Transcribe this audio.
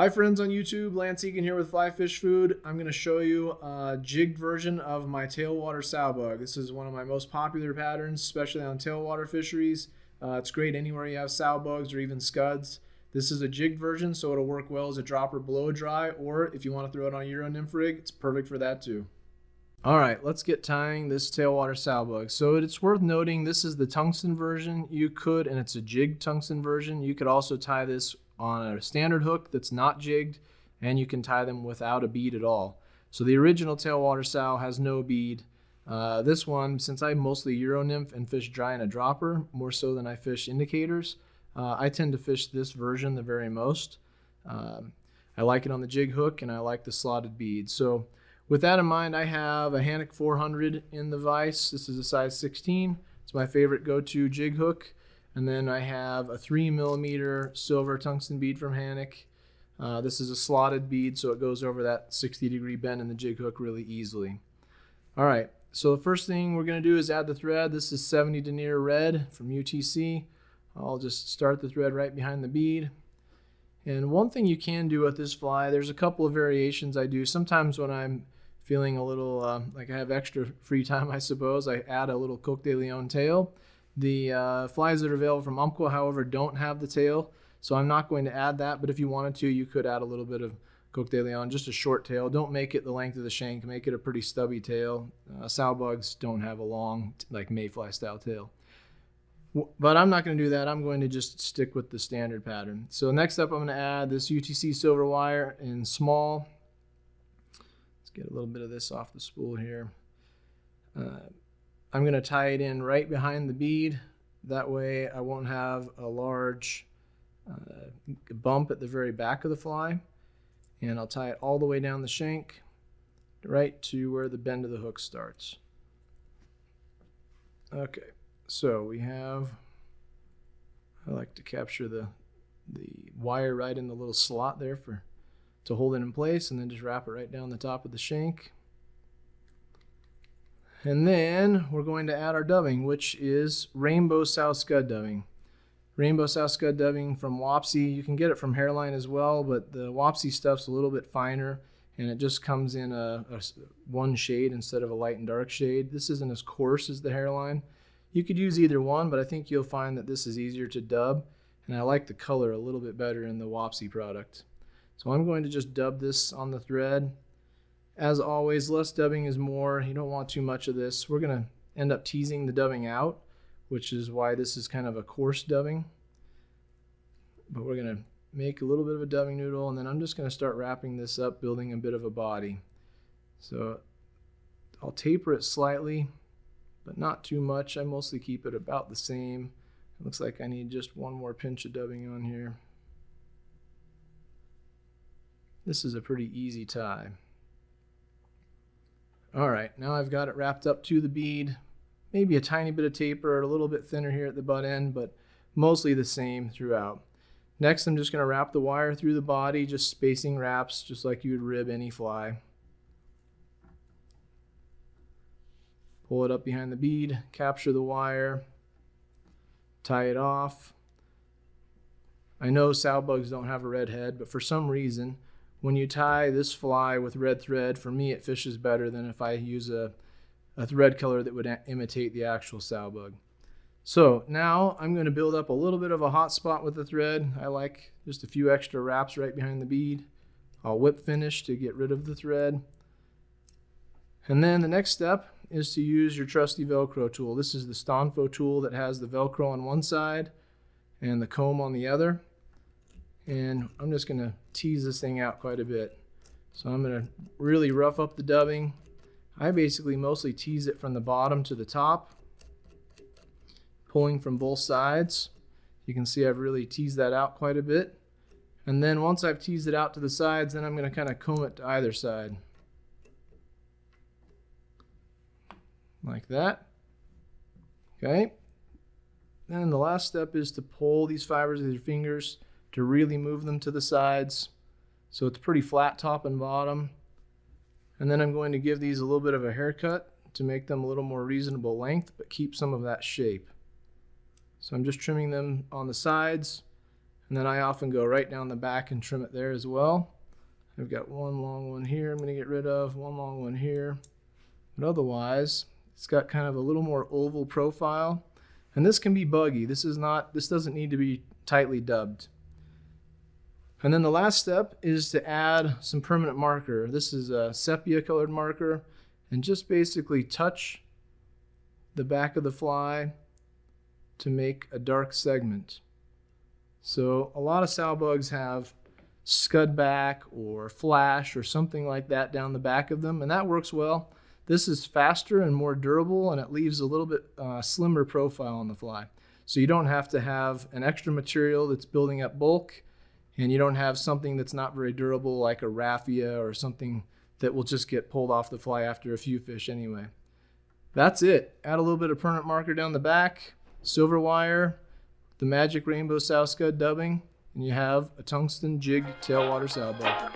Hi friends on YouTube, Lance Egan here with Fly Fish Food. I'm going to show you a jigged version of my tailwater sowbug. This is one of my most popular patterns, especially on tailwater fisheries. It's great anywhere you have sowbugs or even scuds. This is a jigged version, so it'll work well as a dropper below dry, or if you want to throw it on a Euro nymph rig, it's perfect for that too. Alright, let's get tying this tailwater sowbug. So it's worth noting this is the tungsten version. You could, and it's a jigged tungsten version, you could also tie this on a standard hook that's not jigged, and you can tie them without a bead at all. So the original tailwater sow has no bead. This one, since I mostly Euro nymph and fish dry in a dropper, more so than I fish indicators, I tend to fish this version the very most. I like it on the jig hook, and I like the slotted bead. So with that in mind, I have a Hanik 400 in the vise. This is a size 16. It's my favorite go-to jig hook. And then I have a 3mm silver tungsten bead from Hanik. This is a slotted bead, so it goes over that 60-degree bend in the jig hook really easily. All right, so the first thing we're going to do is add the thread. This is 70 denier red from UTC. I'll just start the thread right behind the bead. And one thing you can do with this fly, there's a couple of variations I do. Sometimes when I'm feeling a little like I have extra free time, I suppose, I add a little Coq de Leon tail. The flies that are available from Umpqua, however, don't have the tail, so I'm not going to add that, but if you wanted to, you could add a little bit of Coq de Leon, just a short tail. Don't make it the length of the shank, make it a pretty stubby tail. Sowbugs don't have a long, like mayfly style tail. But I'm not going to do that. I'm going to just stick with the standard pattern. So next up, I'm going to add this UTC silver wire in small. Let's get a little bit of this off the spool here. I'm going to tie it in right behind the bead. That way I won't have a large bump at the very back of the fly. And I'll tie it all the way down the shank, right to where the bend of the hook starts. Okay, so we have, I like to capture the wire right in the little slot there to hold it in place, and then just wrap it right down the top of the shank. And then we're going to add our dubbing, which is rainbow sow scud dubbing. Rainbow sow scud dubbing from Wapsi. You can get it from Hairline as well, but the Wapsi stuff's a little bit finer, and it just comes in a one shade instead of a light and dark shade. This isn't as coarse as the Hairline. You could use either one, but I think you'll find that this is easier to dub, and I like the color a little bit better in the Wapsi product. So I'm going to just dub this on the thread. As always, less dubbing is more. You don't want too much of this. We're going to end up teasing the dubbing out, which is why this is kind of a coarse dubbing. But we're going to make a little bit of a dubbing noodle, and then I'm just going to start wrapping this up, building a bit of a body. So I'll taper it slightly, but not too much. I mostly keep it about the same. It looks like I need just one more pinch of dubbing on here. This is a pretty easy tie. All right, now I've got it wrapped up to the bead. Maybe a tiny bit of taper, a little bit thinner here at the butt end, but mostly the same throughout. Next, I'm just going to wrap the wire through the body, just spacing wraps, just like you would rib any fly. Pull it up behind the bead, capture the wire, tie it off. I know sowbugs don't have a red head, but for some reason, when you tie this fly with red thread, for me it fishes better than if I use a thread color that would imitate the actual sowbug. So now I'm going to build up a little bit of a hot spot with the thread. I like just a few extra wraps right behind the bead. I'll whip finish to get rid of the thread. And then the next step is to use your trusty Velcro tool. This is the Stonfo tool that has the Velcro on one side and the comb on the other. And I'm just going to tease this thing out quite a bit. So I'm going to really rough up the dubbing. I basically mostly tease it from the bottom to the top, pulling from both sides. You can see I've really teased that out quite a bit. And then once I've teased it out to the sides, then I'm going to kind of comb it to either side. Like that. Okay. Then the last step is to pull these fibers with your fingers to really move them to the sides, so it's pretty flat top and bottom. And then I'm going to give these a little bit of a haircut to make them a little more reasonable length, but keep some of that shape. So I'm just trimming them on the sides, And then I often go right down the back and trim it there as well. I've got one long one here I'm going to get rid of, one long one here. But otherwise, it's got kind of a little more oval profile. And this can be buggy. This doesn't need to be tightly dubbed. And then the last step is to add some permanent marker. This is a sepia colored marker, and just basically touch the back of the fly to make a dark segment. So a lot of sow bugs have scud back or flash or something like that down the back of them, and that works well. This is faster and more durable, and it leaves a little bit slimmer profile on the fly. So you don't have to have an extra material that's building up bulk, and you don't have something that's not very durable like a raffia or something that will just get pulled off the fly after a few fish anyway. That's it. Add a little bit of permanent marker down the back, silver wire, the magic rainbow sow scud dubbing, and you have a tungsten jigged tailwater sow bug.